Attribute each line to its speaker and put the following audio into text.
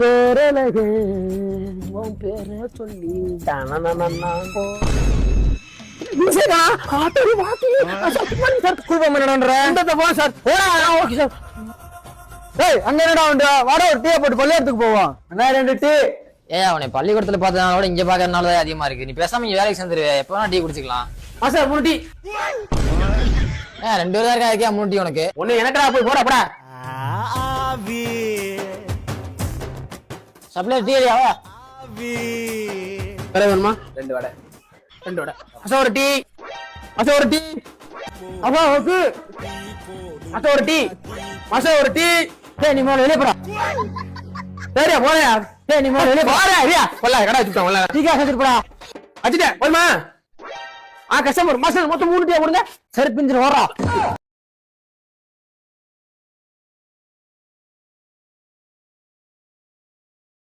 Speaker 1: பேரழகு உன் பேரை சொல்லி அங்க என்னடா உண்டு வாட ஒரு டீ போட்டு பள்ளியத்துக்கு போவோம் ரெண்டு டீ.
Speaker 2: அவனை பள்ளிக்கூடத்துல பார்த்ததுனால இங்க பாக்கறதுனால அதிகமா இருக்கு. நீ பேசாம இங்க வேலைக்கு சேர்ந்துருவே, எப்ப வேணா டீ குடிச்சுக்கலாம்.
Speaker 1: மாசா 3 டீ.
Speaker 2: 2 பேர் தான் இருக்கா, 3 டீ உனக்கு.
Speaker 1: ஒண்ணு எனக்குடா, போய் போடா போடா.
Speaker 2: சப்ளை டீ அடியாவா
Speaker 1: வேற வேணுமா? 2 வடை. மாசா ஒரு டீ. மாசா ஒரு டீ. அப்பா ஓகே. மாசா ஒரு டீ. மாசா ஒரு டீ. டேய் நீ மோள வெளிய போடா. சரியா போறயா? டேய் நீ மோள வெளிய போடா. சரியா? கொல்ல கடை வச்சுட்டோம் கொல்ல. டீக்கா செஞ்சுட்டு போடா. வச்சிட்டேன். போய்மா. கஸ்டமர் மாசா மொத்தம் 3 டீ போடுங்க. சரி பிஞ்சிர ஓடுறா.